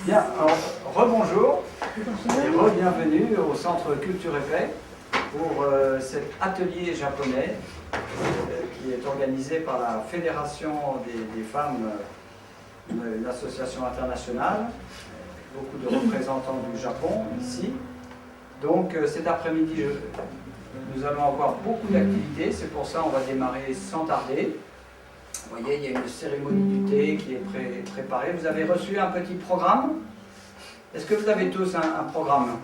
Bien, alors, rebonjour et re-bienvenue au Centre Culture et Paix pour cet atelier japonais qui est organisé par la Fédération des femmes, une association internationale, beaucoup de représentants du Japon ici. Donc cet après-midi, nous allons avoir beaucoup d'activités, c'est pour ça qu'on va démarrer sans tarder. Vous voyez, il y a une cérémonie du thé qui est préparée. Vous avez reçu un petit programme. Est-ce que vous avez tous un programme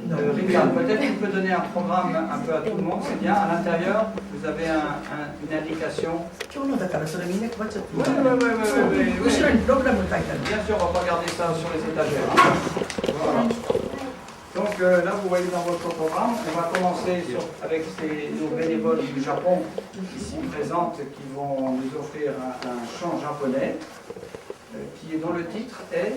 Ricard, peut-être que vous pouvez donner un programme un peu à tout le monde, c'est bien. À l'intérieur, vous avez une indication. Oui. Bien sûr, on va regarder ça sur les étagères. Voilà. Donc là, vous voyez dans votre programme, on va commencer avec nos bénévoles du Japon ici présentes qui vont nous offrir un chant japonais dont le titre est...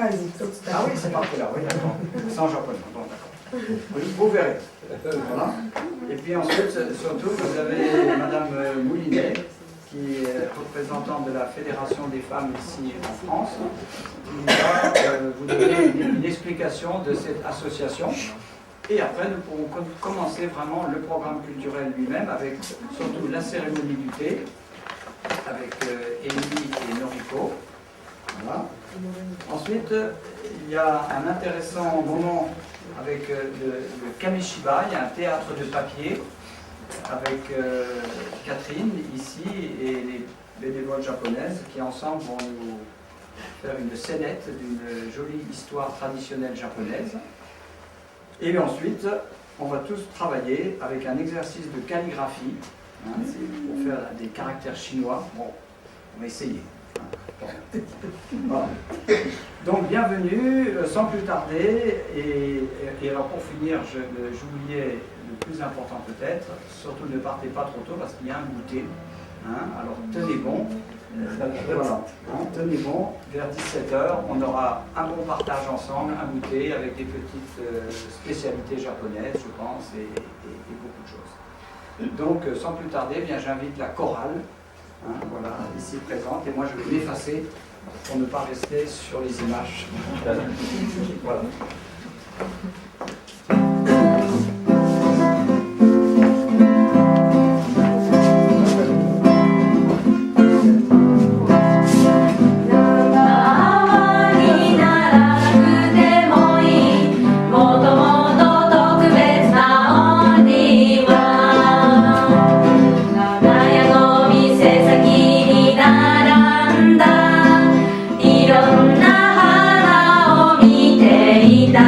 Ah oui, c'est marqué là, oui, d'accord. C'est en japonais, bon, d'accord. Vous verrez. Voilà. Et puis ensuite, surtout, vous avez Madame Moulinet, qui est représentante de la Fédération des femmes ici en France, qui va vous donner une explication de cette association. Et après, nous pourrons commencer vraiment le programme culturel lui-même, avec surtout la cérémonie du thé, avec Émilie et Noriko. Voilà. Ensuite, il y a un intéressant moment avec le Kamishiba, il y a un théâtre de papier, avec Catherine ici et les bénévoles japonaises qui ensemble vont nous faire une scénette d'une jolie histoire traditionnelle japonaise. Et ensuite, on va tous travailler avec un exercice de calligraphie, c'est pour faire des caractères chinois. Bon, on va essayer. Voilà. Donc bienvenue, sans plus tarder, et alors pour finir, j'oubliais le plus important peut-être, surtout ne partez pas trop tôt parce qu'il y a un goûter, alors tenez bon, voilà, tenez bon, vers 17h on aura un bon partage ensemble, un goûter avec des petites spécialités japonaises je pense et beaucoup de choses. Donc sans plus tarder, bien j'invite la chorale, voilà, ici présente, et moi je vais m'effacer pour ne pas rester sur les images. Voilà.いろんな花を見ていた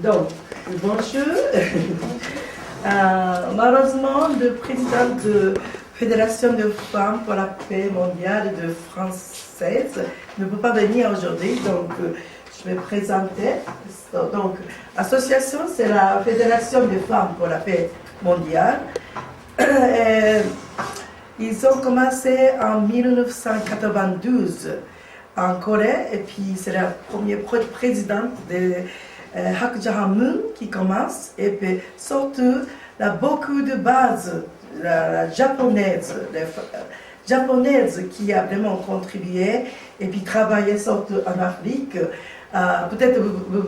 Donc, bonjour. Malheureusement, le président de Fédération de femmes pour la paix mondiale de française ne peut pas venir aujourd'hui, donc je vais présenter. Donc, l'association, c'est la Fédération des femmes pour la paix mondiale. Ils ont commencé en 1992 en Corée, et puis c'est la première présidente de Hak Ja-moon qui commence, et puis surtout, il y a beaucoup de bases, la japonaise, les japonaise qui a vraiment contribué, et puis travaillé surtout en Afrique. Peut-être vous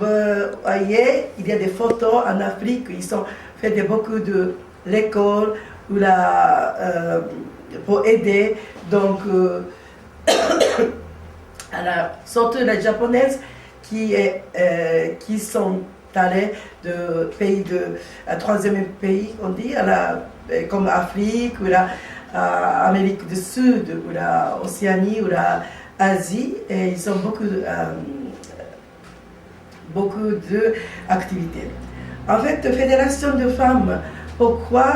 voyez, il y a des photos en Afrique, ils ont fait beaucoup de l'école pour aider, donc surtout les japonaises qui sont allées de pays troisième pays, on dit, comme Afrique, ou Amérique du Sud, ou l'Océanie, ou l'Asie, et ils ont beaucoup d'activités. En fait, Fédération de femmes, pourquoi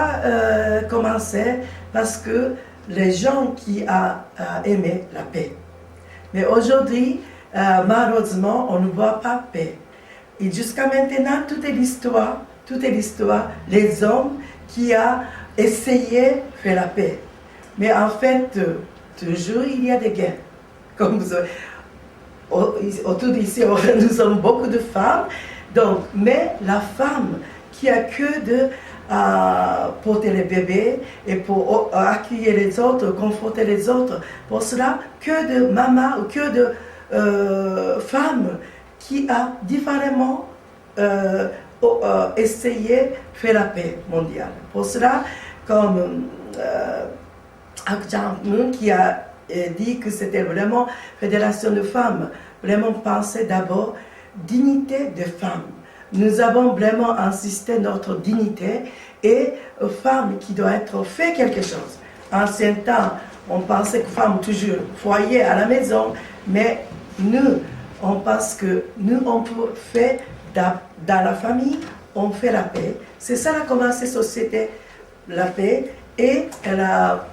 commencer? Parce que les gens qui ont aimé la paix. Mais aujourd'hui, malheureusement, on ne voit pas paix. Et jusqu'à maintenant, toute est l'histoire, les hommes qui ont essayé de faire la paix. Mais en fait, toujours il y a des guerres. Comme vous savez, autour d'ici, nous sommes beaucoup de femmes. Donc, mais la femme qui a que de porter les bébés et pour accueillir les autres, conforter les autres, pour cela, que de maman ou que de femmes qui a différemment essayé de faire la paix mondiale. Pour cela, comme Hak Ja-moon qui a dit que c'était vraiment Fédération de femmes, vraiment penser d'abord dignité des femmes. Nous avons vraiment insisté sur notre dignité et aux femmes qui doivent être fait quelque chose. En ancien temps, on pensait que femmes toujours foyer à la maison, mais nous, on pense que nous, on peut faire dans la famille, on fait la paix. C'est ça a commencé la société, la paix et la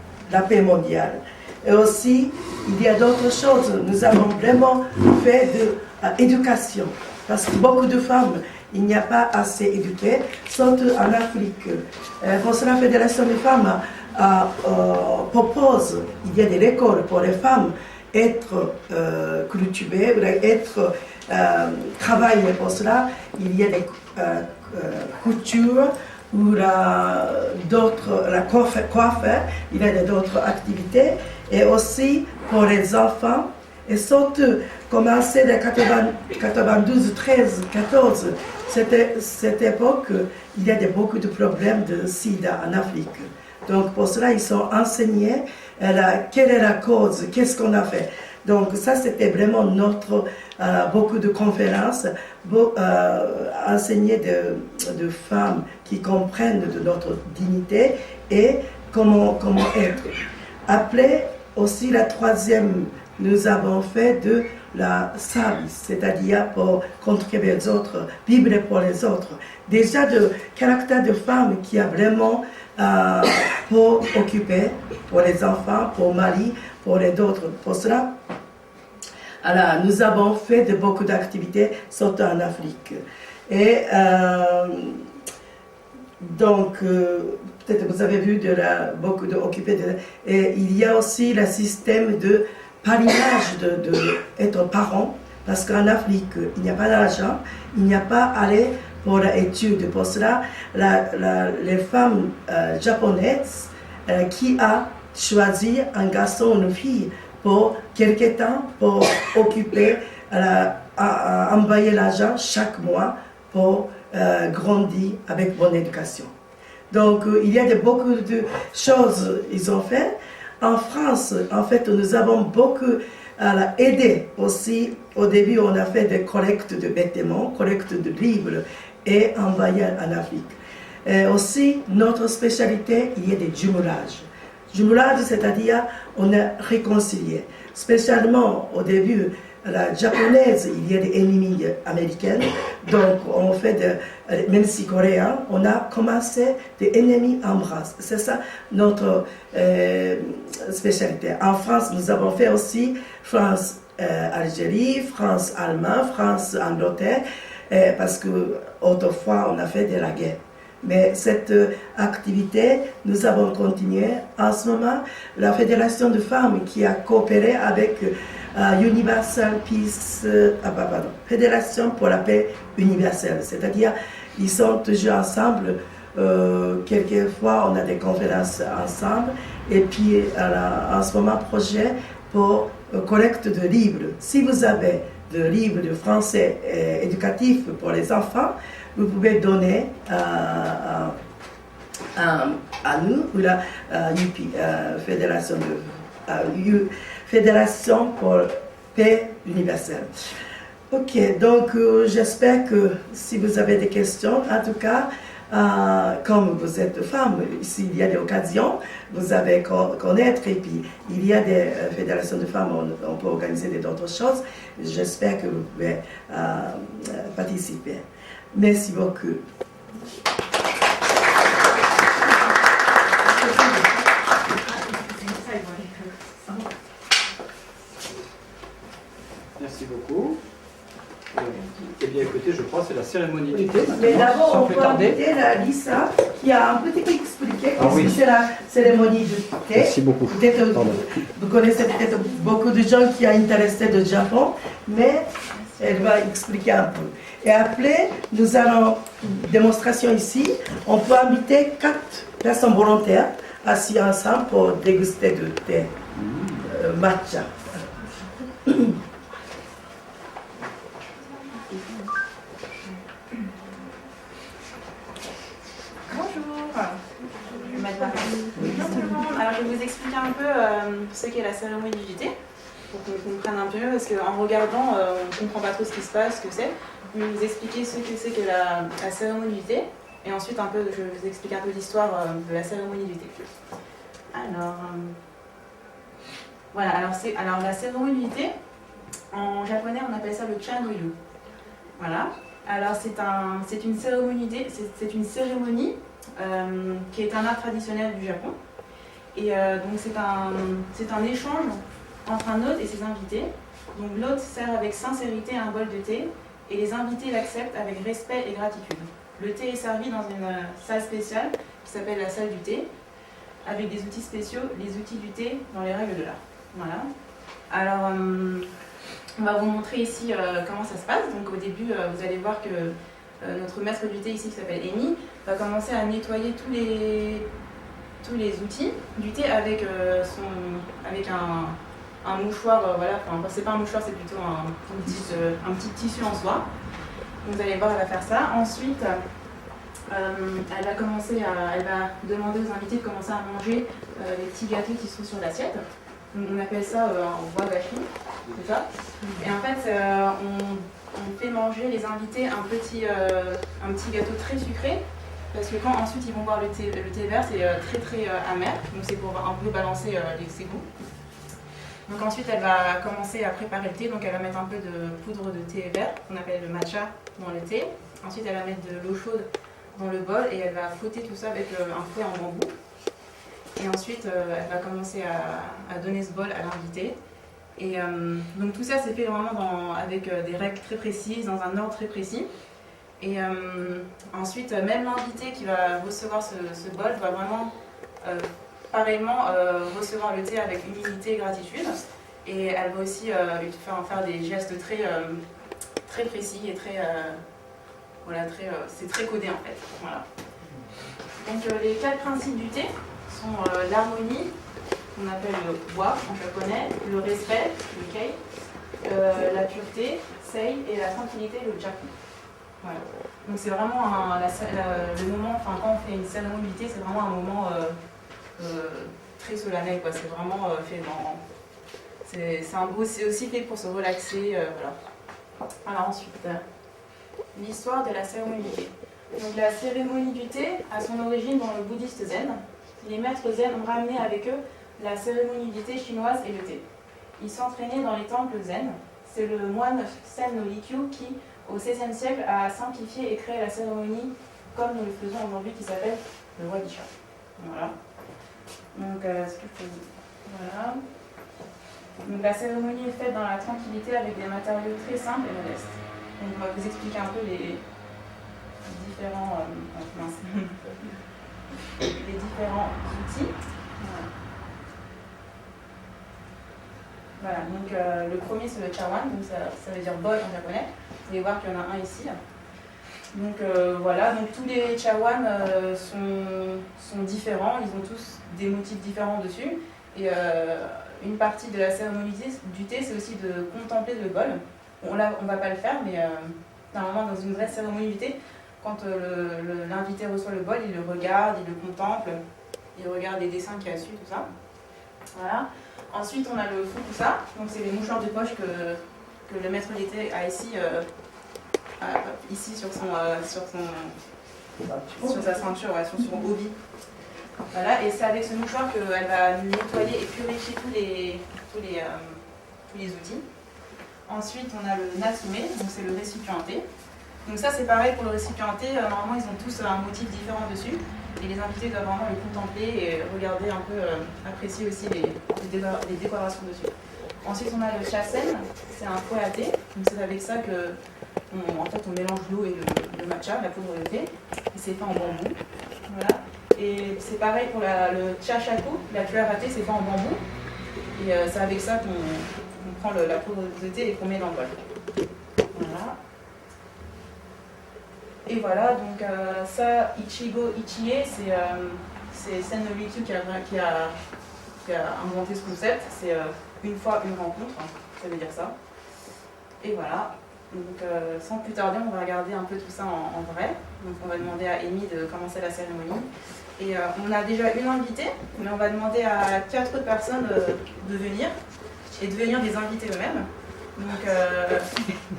paix mondiale. Et aussi, il y a d'autres choses. Nous avons vraiment fait de l'éducation. Parce que beaucoup de femmes, il n'y a pas assez éduquées, surtout en Afrique. Pour cela, la Fédération des femmes propose, il y a des écoles pour les femmes, être cultivées, travailler pour cela. Il y a des coutures, ou la coiffeur, il y a d'autres activités, et aussi pour les enfants, et surtout, commencer de 92, 13, 14, cette époque, il y a beaucoup de problèmes de sida en Afrique. Donc pour cela, ils sont enseignés quelle est la cause, qu'est-ce qu'on a fait. Donc ça, c'était vraiment beaucoup de conférences, enseigner de femmes qui comprennent de notre dignité et comment être. Après, aussi la troisième, nous avons fait de la service, c'est-à-dire pour contribuer aux autres, vivre pour les autres. Déjà, de caractère de femme qui a vraiment pour occuper, pour les enfants, pour mari, pour les autres. Pour cela, alors, nous avons fait beaucoup d'activités, surtout en Afrique. Et donc, peut-être vous avez vu beaucoup d'occupés. Et il y a aussi le système de parrainage d'être parent, parce qu'en Afrique, il n'y a pas d'argent, il n'y a pas aller pour l'étude. Pour cela, les femmes japonaises qui ont choisi un garçon ou une fille pour quelque temps, pour occuper, envoyer l'argent chaque mois pour grandir avec bonne éducation. Donc, il y a beaucoup de choses qu'ils ont fait. En France, en fait, nous avons beaucoup aidé aussi. Au début, on a fait des collectes de vêtements, collectes de livres et envoyé en Afrique. Et aussi, notre spécialité, il y a des jumelages. Jumelage, c'est-à-dire on est réconcilié. Spécialement au début, la japonaise, il y a des ennemis américains. Donc, on fait même si coréen, on a commencé des ennemis embrassent. C'est ça notre spécialité. En France, nous avons fait aussi France, Algérie, France, Allemagne, France, Angleterre, parce que autrefois, on a fait de la guerre. Mais cette activité, nous avons continué. En ce moment, la Fédération de femmes qui a coopéré avec Universal Peace, Fédération pour la paix universelle. C'est-à-dire, ils sont toujours ensemble. Quelquefois, on a des conférences ensemble. Et puis, en ce moment, projet pour collecte de livres. Si vous avez des livres de français éducatifs pour les enfants, vous pouvez donner à nous, ou la Fédération, Fédération pour paix universelle. Ok, donc j'espère que si vous avez des questions, en tout cas, comme vous êtes femme, s'il y a des occasions, vous avez connaître, et puis il y a des fédérations de femmes, on peut organiser d'autres choses. J'espère que vous pouvez participer. Merci beaucoup. Merci beaucoup. Eh bien, écoutez, je crois que c'est la cérémonie du thé. Mais d'abord, on peut inviter la Lisa qui a un petit peu expliqué qu'est-ce que c'est la cérémonie du thé. Merci beaucoup. Peut-être vous connaissez peut-être beaucoup de gens qui sont intéressés du Japon, mais elle va expliquer un peu. Et après, nous allons une démonstration ici. On peut inviter 4 personnes volontaires assis ensemble pour déguster du thé matcha. Alors je vais vous expliquer un peu ce qu'est la cérémonie du thé, pour qu'on comprenne un peu mieux, parce qu'en regardant, on ne comprend pas trop ce qui se passe, ce que c'est. Je vais vous expliquer ce que c'est que la cérémonie du thé, et ensuite un peu, je vais vous expliquer un peu l'histoire de la cérémonie du thé. Alors, voilà, alors la cérémonie du thé, en japonais on appelle ça le cha-no-yu. Voilà, alors c'est une cérémonie qui est un art traditionnel du Japon. Et donc c'est un échange entre un hôte et ses invités. Donc l'hôte sert avec sincérité un bol de thé et les invités l'acceptent avec respect et gratitude. Le thé est servi dans une salle spéciale qui s'appelle la salle du thé, avec des outils spéciaux, les outils du thé dans les règles de l'art. Voilà. Alors on va vous montrer ici comment ça se passe. Donc au début vous allez voir que notre maître du thé ici qui s'appelle Amy va commencer à nettoyer tous les outils du thé avec un mouchoir, voilà, enfin c'est pas un mouchoir, c'est plutôt un petit tissu en soie. Vous allez voir, elle va faire ça. Ensuite, elle va demander aux invités de commencer à manger les petits gâteaux qui sont sur l'assiette. On appelle ça un wagashi, c'est ça. Et en fait, on fait manger les invités un petit gâteau très sucré, parce que quand ensuite ils vont boire le thé vert, c'est très très amer, donc c'est pour un peu balancer ses goûts. Donc ensuite elle va commencer à préparer le thé, donc elle va mettre un peu de poudre de thé vert, qu'on appelle le matcha, dans le thé. Ensuite elle va mettre de l'eau chaude dans le bol et elle va fouetter tout ça avec un fouet en bambou. Et ensuite elle va commencer à donner ce bol à l'invité. Et donc tout ça c'est fait vraiment avec des règles très précises, dans un ordre très précis. Et ensuite, même l'invité qui va recevoir ce bol va vraiment pareillement recevoir le thé avec humilité et gratitude. Et elle va aussi faire des gestes très, très précis et très, c'est très codé en fait. Voilà. Donc les 4 principes du thé sont l'harmonie, qu'on appelle le wa en japonais, le respect, le kei, la pureté, sei, et la tranquillité, le jaku. Voilà. Donc c'est vraiment le moment, enfin quand on fait une cérémonie du thé, c'est vraiment un moment très solennel, quoi. C'est vraiment fait dans... C'est aussi fait pour se relaxer, voilà. Alors ensuite, l'histoire de la cérémonie du thé. Donc la cérémonie du thé a son origine dans le bouddhiste zen. Les maîtres zen ont ramené avec eux la cérémonie du thé chinoise et le thé. Ils s'entraînaient dans les temples zen. C'est le moine Sen no Ikkyu qui, au XVIe siècle, a simplifié et créé la cérémonie comme nous le faisons aujourd'hui, qui s'appelle le Wadisha. Voilà. Donc, ce que je peux dire. Voilà. Donc, la cérémonie est faite dans la tranquillité avec des matériaux très simples et modestes. Donc, on va vous expliquer un peu les différents, les différents outils. Voilà. Voilà, donc le premier c'est le chawan, donc ça veut dire bol en japonais. Vous pouvez voir qu'il y en a un ici. Donc voilà, donc tous les chawan sont différents, ils ont tous des motifs différents dessus. Et une partie de la cérémonie du thé, c'est aussi de contempler le bol. On ne va pas le faire, mais normalement dans une vraie cérémonie du thé, quand l'invité reçoit le bol, il le regarde, il le contemple, il regarde les dessins qu'il y a dessus, tout ça. Voilà. Ensuite, on a le fukusa, donc c'est les mouchoirs de poche que le maître d'été a ici, ici sur sa ceinture, ouais, sur son obi. Voilà, et c'est avec ce mouchoir qu'elle va nettoyer et purifier tous les outils. Ensuite, on a le natsume, donc c'est le récipienté. Donc ça, c'est pareil pour le récipienté. Normalement, ils ont tous un motif différent dessus. Et les invités doivent vraiment le contempler et regarder un peu, apprécier aussi les décorations dessus. Ensuite, on a le chasen, c'est un fouet à thé. Donc c'est avec ça qu'on on mélange l'eau et le matcha, la poudre de thé. Et c'est fait en bambou. Voilà. Et c'est pareil pour le chashaku, la cuillère à thé, c'est fait en bambou. Et c'est avec ça qu'on prend la poudre de thé et qu'on met dans le bol. Voilà. Et voilà, donc ça, Ichigo Ichie, c'est Sen no Ryukyu qui a inventé ce concept. C'est une fois une rencontre, ça veut dire ça. Et voilà, donc sans plus tarder, on va regarder un peu tout ça en vrai. Donc on va demander à Amy de commencer la cérémonie. Et on a déjà une invitée, mais on va demander à 4 autres personnes de venir et de devenir des invités eux-mêmes. Donc,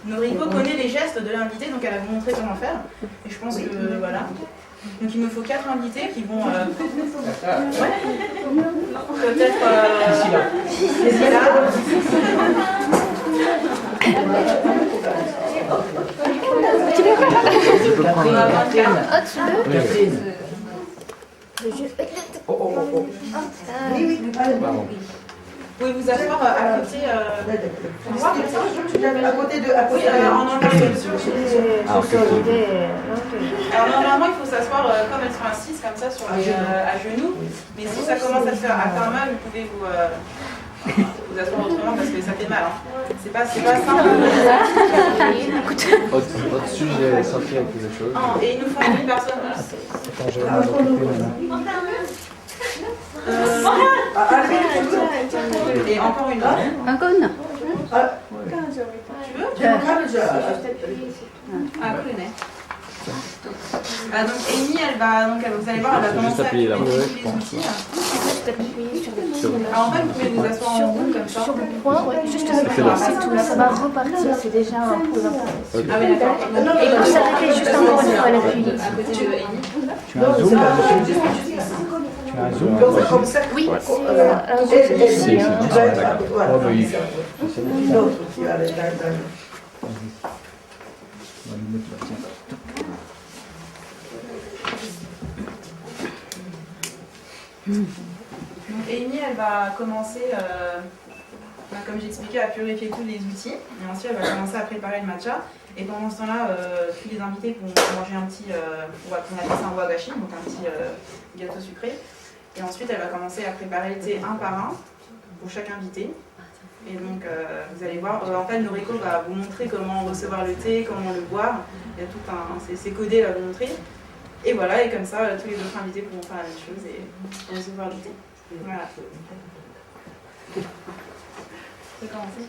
Noriko connaît les gestes de l'invité, donc elle va vous montrer comment faire. Et je pense que voilà. Donc il me faut 4 invités qui vont. Ouais. Peut-être. Ici là. On va avoir 4. Vous pouvez vous asseoir à côté. À côté de. Oui, alors normalement, il faut s'asseoir comme elles sont assises, comme ça, à genoux. Mais si ça commence à faire mal, vous pouvez vous asseoir autrement parce que ça fait mal. Hein. C'est pas simple. Au-dessus, j'ai senti quelque chose. Et il nous faut une personne. Et encore une autre. Encore une. Tu veux donc Amy, vous allez voir, elle va commencer à appuyer tous les outils. Alors en fait, vous pouvez vous asseoir en rond comme ça. Sur le point, ouais, juste c'est tout. Ça va repartir, c'est déjà un point d'intérêt. Ah oui, d'accord. Et vous s'arrêtez juste encore une fois l'appui. À côté de Amy. Tu as un zoom là-dessus? Tu as un zoom? Comme ça. Oui, c'est un zoom ici. L'autre qui va aller là. Donc Amy, elle va commencer, comme j'ai expliqué, à purifier tous les outils. Et ensuite, elle va commencer à préparer le matcha. Et pendant ce temps-là, tous les invités vont manger un petit, on appelle ça un wagashi, donc un petit gâteau sucré. Et ensuite, elle va commencer à préparer le thé un par un pour chaque invité. Et donc, vous allez voir, en fait, Noriko va vous montrer comment recevoir le thé, comment le boire. Il y a tout c'est codé, elle va vous montrer. Et voilà, et comme ça, tous les autres invités pourront faire la même chose et recevoir du thé. Voilà. On peut commencer.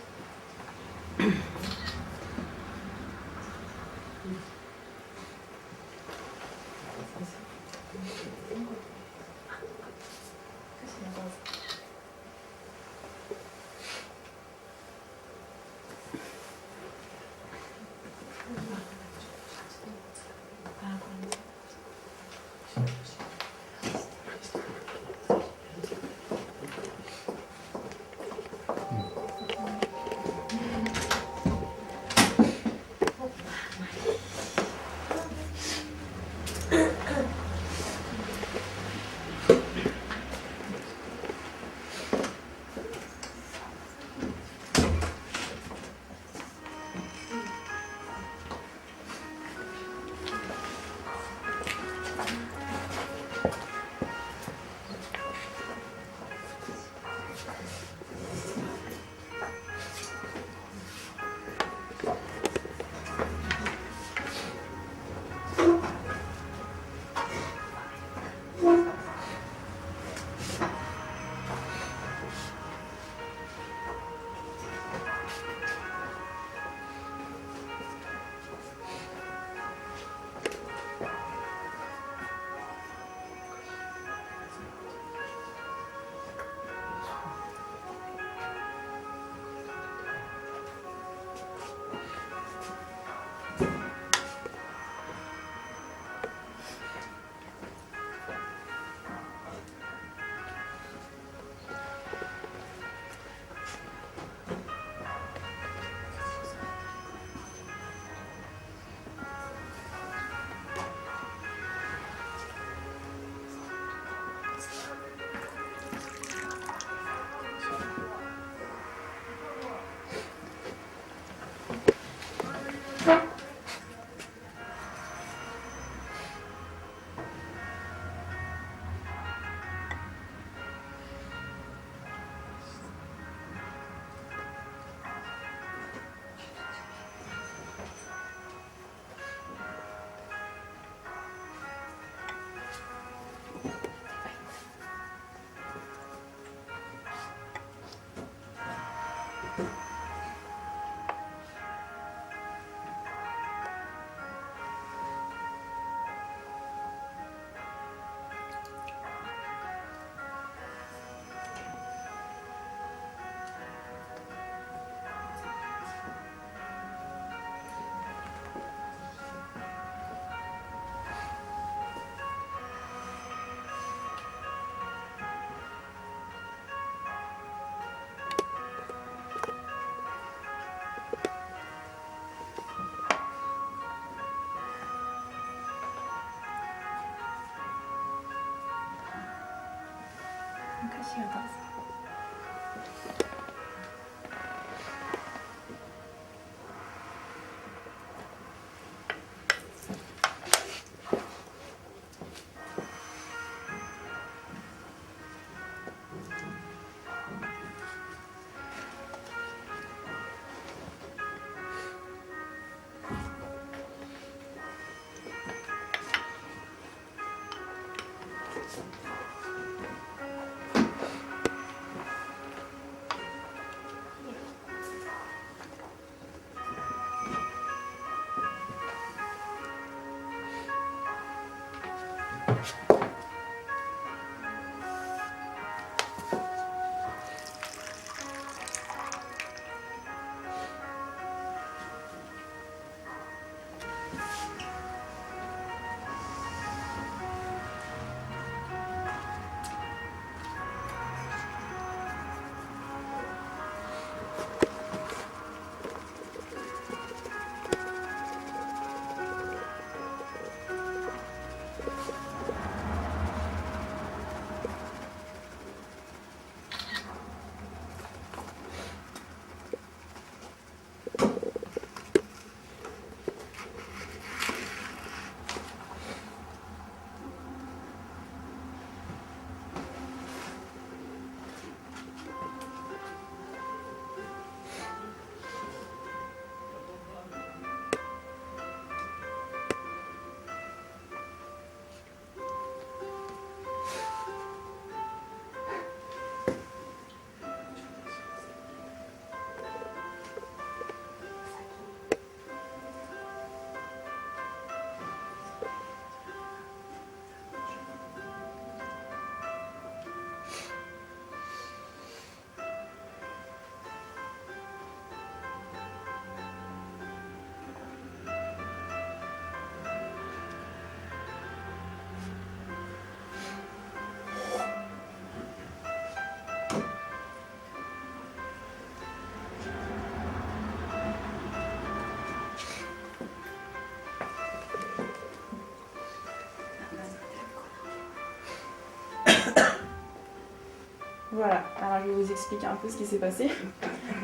Voilà, alors je vais vous expliquer un peu ce qui s'est passé.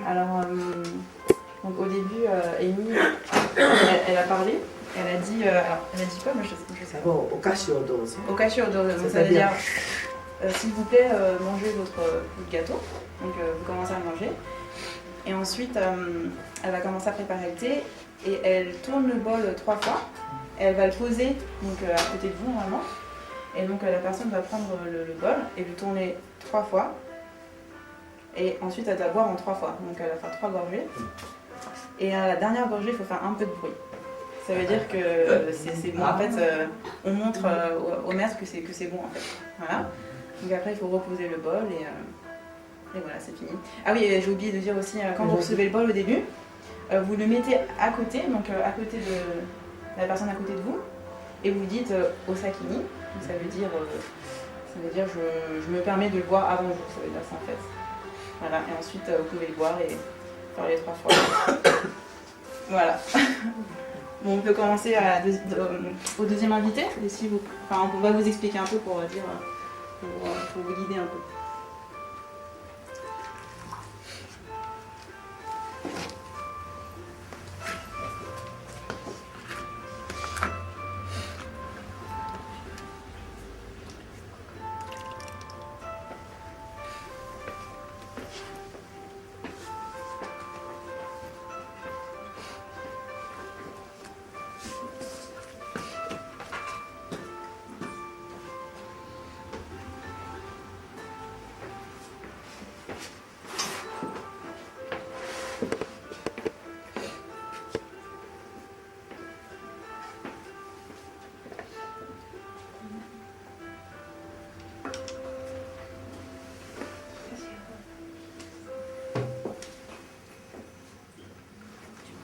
Alors, donc au début, Amy, elle a parlé, elle a dit quoi? Moi je sais pas. Bon, au Cachiodose. Okashiodo, donc ça veut dire s'il vous plaît, mangez votre gâteau. Donc vous commencez à manger. Et ensuite, elle va commencer à préparer le thé et elle tourne le bol 3 fois. Et elle va le poser donc, à côté de vous normalement. Et donc la personne va prendre le bol et le tourner 3 fois. Et ensuite elle doit boire en 3 fois. Donc elle va faire 3 gorgées. Et à la dernière gorgée, il faut faire un peu de bruit. Ça veut dire que c'est bon. En fait, on montre au maître que c'est bon en fait. Voilà. Donc après, il faut reposer le bol et voilà, c'est fini. Ah oui, j'ai oublié de dire aussi, quand vous recevez le bol au début, vous le mettez à côté, donc à côté de la personne à côté de vous, et vous dites Osakini. Ça veut dire je me permets de le boire avant vous, ça veut dire ça en fait. Voilà, et ensuite vous pouvez le boire et faire les 3 fois. Voilà. Bon, on peut commencer au deuxième invité, et si vous, enfin, on va vous expliquer un peu pour dire, pour vous guider un peu.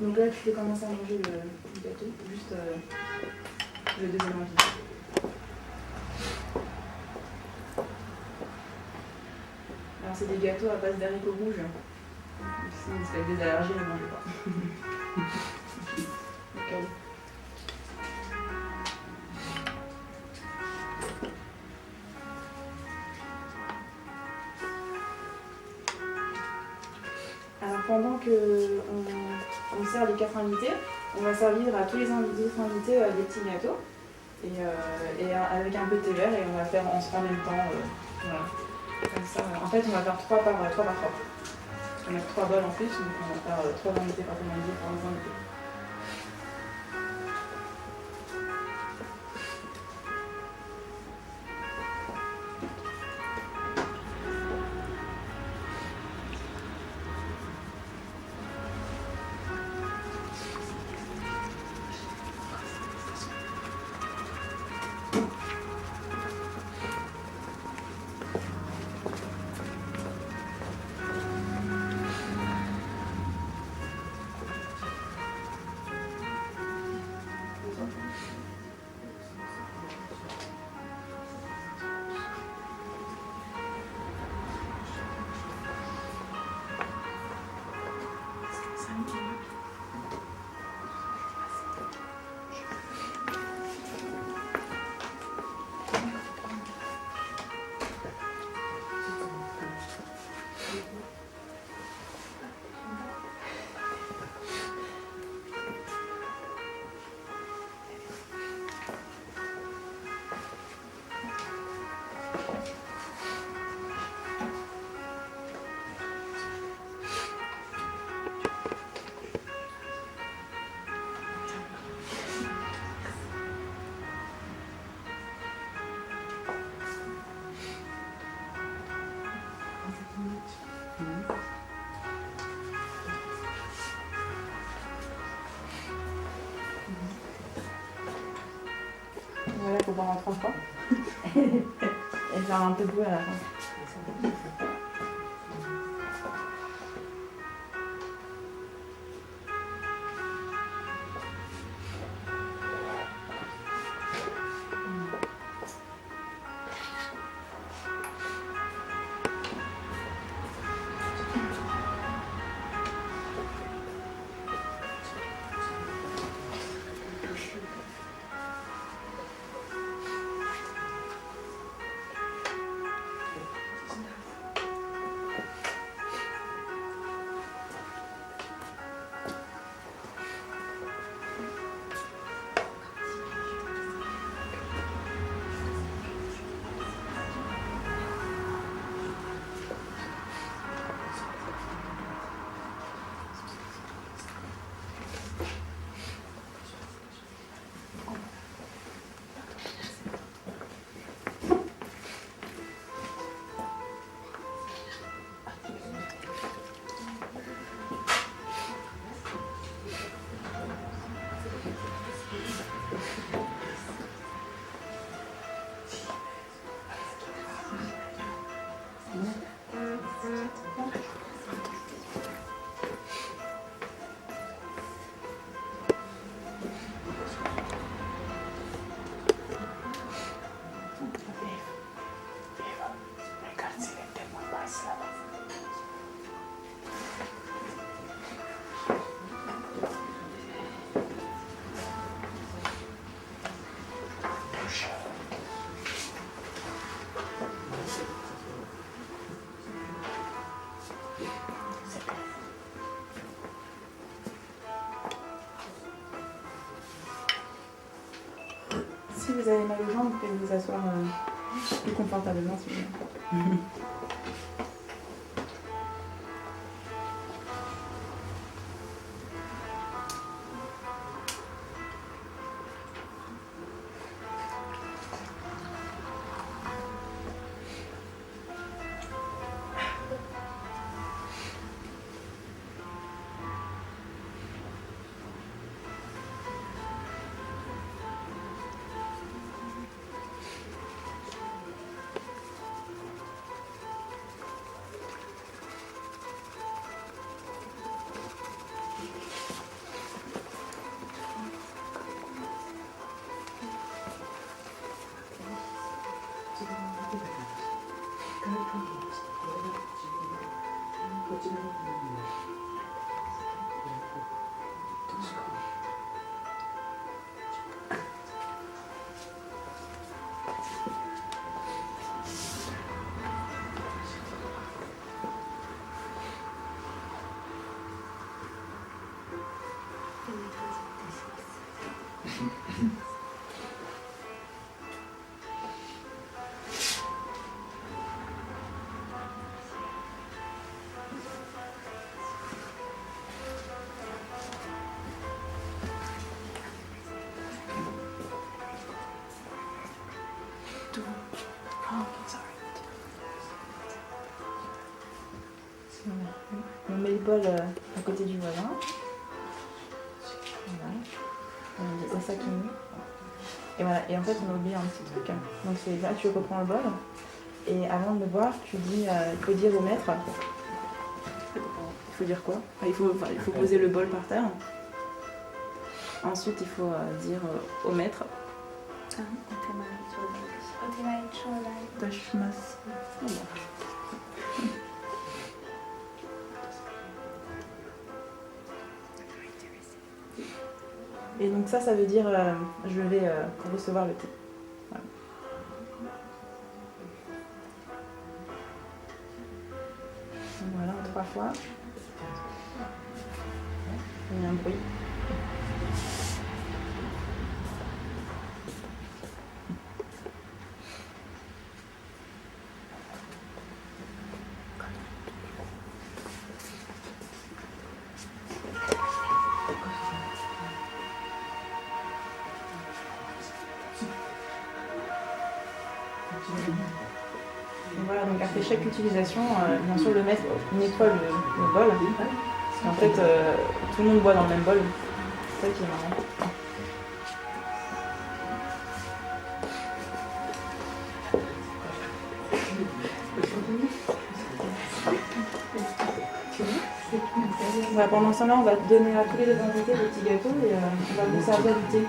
Donc là, tu peux commencer à manger le gâteau, juste le deuxième invité. Alors c'est des gâteaux à base d'haricots rouges. Donc, sinon, vous avez des allergies, ne mangez pas. Ok. Alors pendant que on sert les 4 invités, on va servir à tous les autres invités des petits gâteaux et avec un peu de thé vert et on va faire en même temps. Voilà. Comme ça, en fait, on va faire 3 par 3. On a 3 bols en plus, donc on va faire 3 invités par invité pour 1 invité. Voilà, il faut boire en 3 fois. Et faire un peu de bruit à la fin. Si vous avez mal aux jambes, vous pouvez vous asseoir plus confortablement si vous voulez. On met le bol à côté du voisin. Voilà. On dit Osakimi. Et voilà. Et en fait, on a oublié un petit truc. Donc c'est là, tu reprends le bol. Et avant de le boire, tu dis, il faut dire au maître. Il faut dire quoi? Il faut poser le bol par terre. Ensuite, il faut dire au maître. Tashimasu. Et donc ça veut dire je vais recevoir le thé. Voilà. Voilà, en 3 fois. Il y a un bruit. Voilà, donc après chaque utilisation, bien sûr le maître nettoie le bol. Parce qu'en fait, tout le monde boit dans le même bol. C'est ça qui est marrant. Voilà, pendant ce temps-là, on va donner à tous les invités des petits gâteaux et on va vous servir du thé.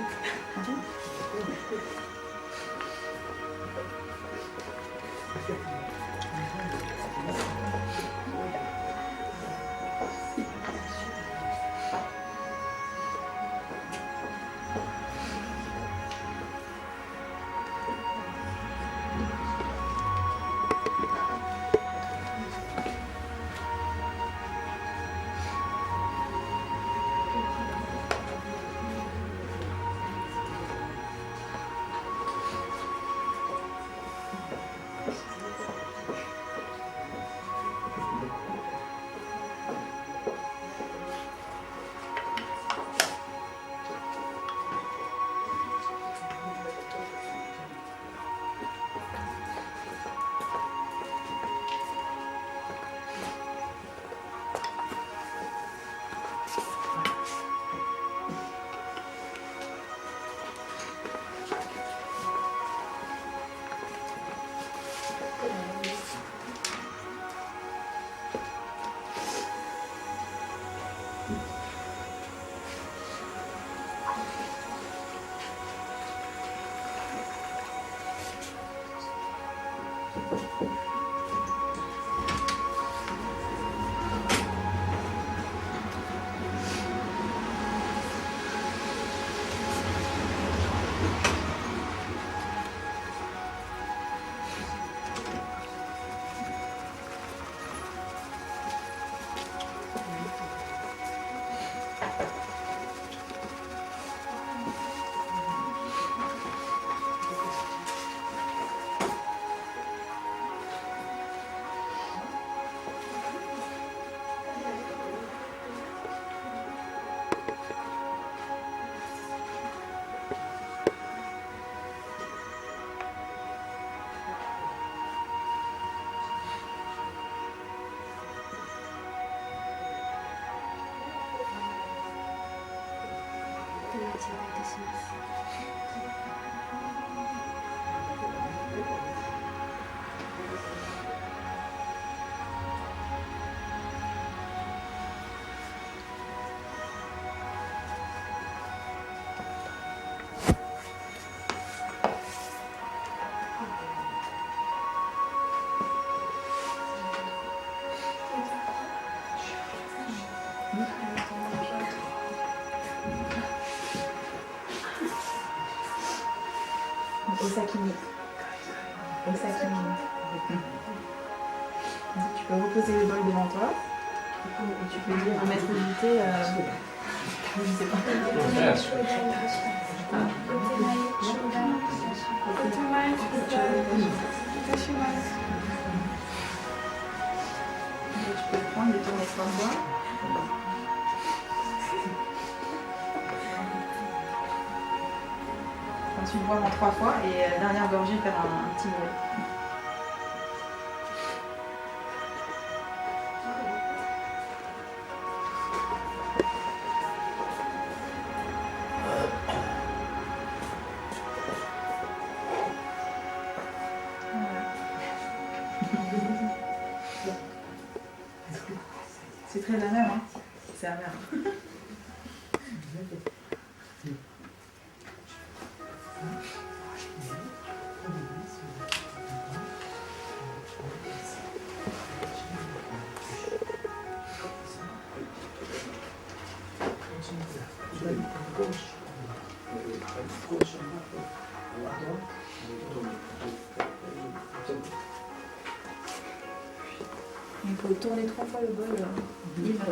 Osakimi. Osakimi. Tu peux reposer le bol devant toi et tu peux dire au maître du thé Je sais pas. Tu peux le prendre, le tourner 3 fois. Ensuite, boire en 3 fois et dernière gorgée, faire un petit bruit. C'est très amer, hein. C'est amer. Il faut tourner 3 fois le bol libre.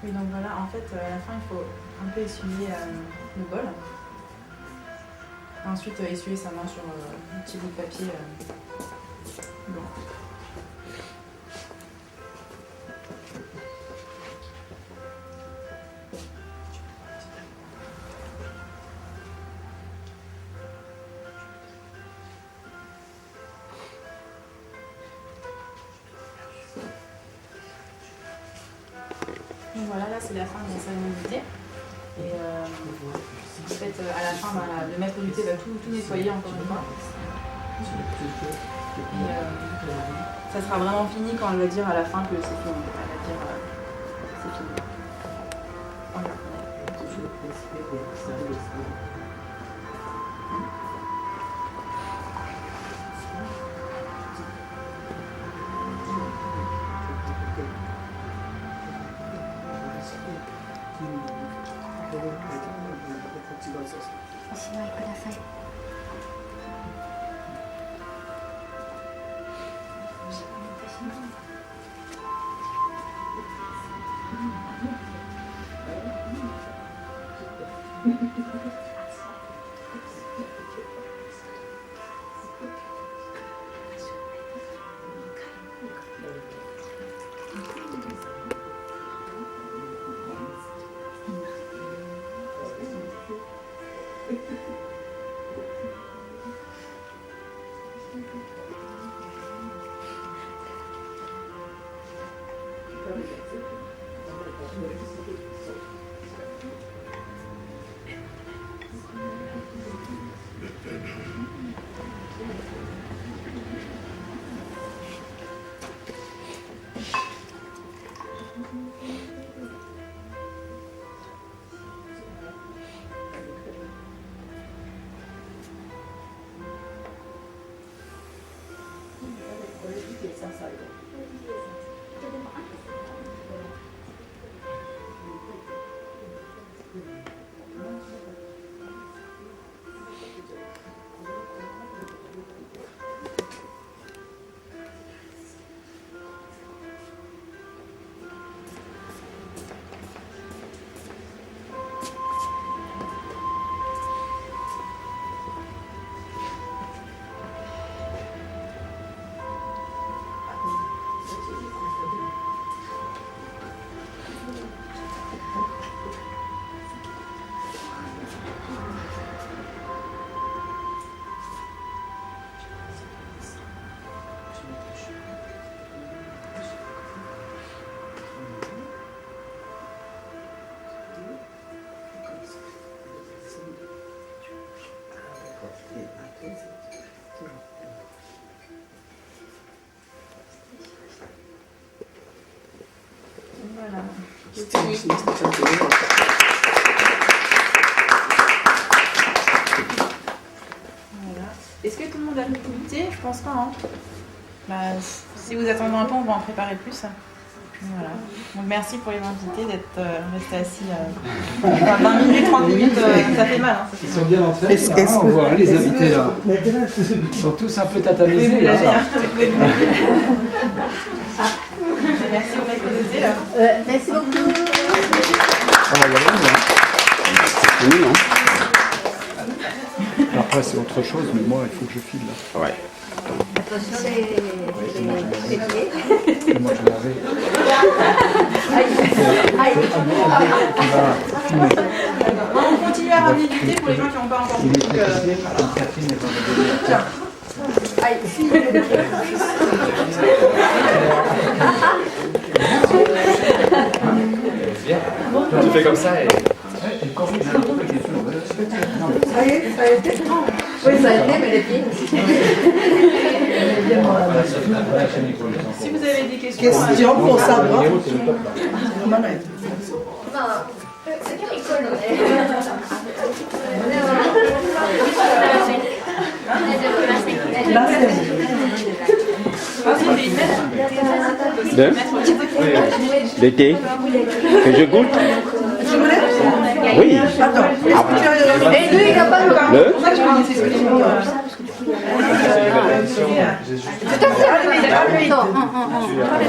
Oui, donc voilà, en fait, à la fin, il faut un peu essuyer le bol. Ensuite, essuyer sa main sur un petit bout de papier blanc. Donc voilà, là c'est la fin de la cérémonie du thé. Et en fait, à la fin, le maître du thé va tout nettoyer encore une fois. Et ça sera vraiment fini quand elle va dire à la fin que c'est fini. Elle va dire c'est fini. Voilà. Voilà. Voilà. Est-ce que tout le monde a le thé? Je pense pas. Hein. Bah, si vous attendez un peu, on va en préparer plus. Voilà. Donc merci pour les invités d'être restés assis 20 minutes, 30 minutes, ça fait mal. Hein, ça fait Ils sont bien entraînés, on voit hein, les invités là. Ils sont tous un peu tatanisés là. Merci au maître de thé là. Merci beaucoup. On va y aller, hein. C'est fini, hein. Après c'est autre chose, mais moi il faut que je file là. Ouais. Attention les pieds. Et moi je l'avais. On continue à ramener du thé pour les gens qui n'ont pas encore bu. Tiens. Tu fais comme ça et... Ça y est, ça a été. Oui, ça a été, mais les pieds aussi. Si vous avez des questions, Question pour savoir. L'été que je goûte. Tu voulais? Oui. Attends. Et lui, il n'a pas le Le Tout à fait.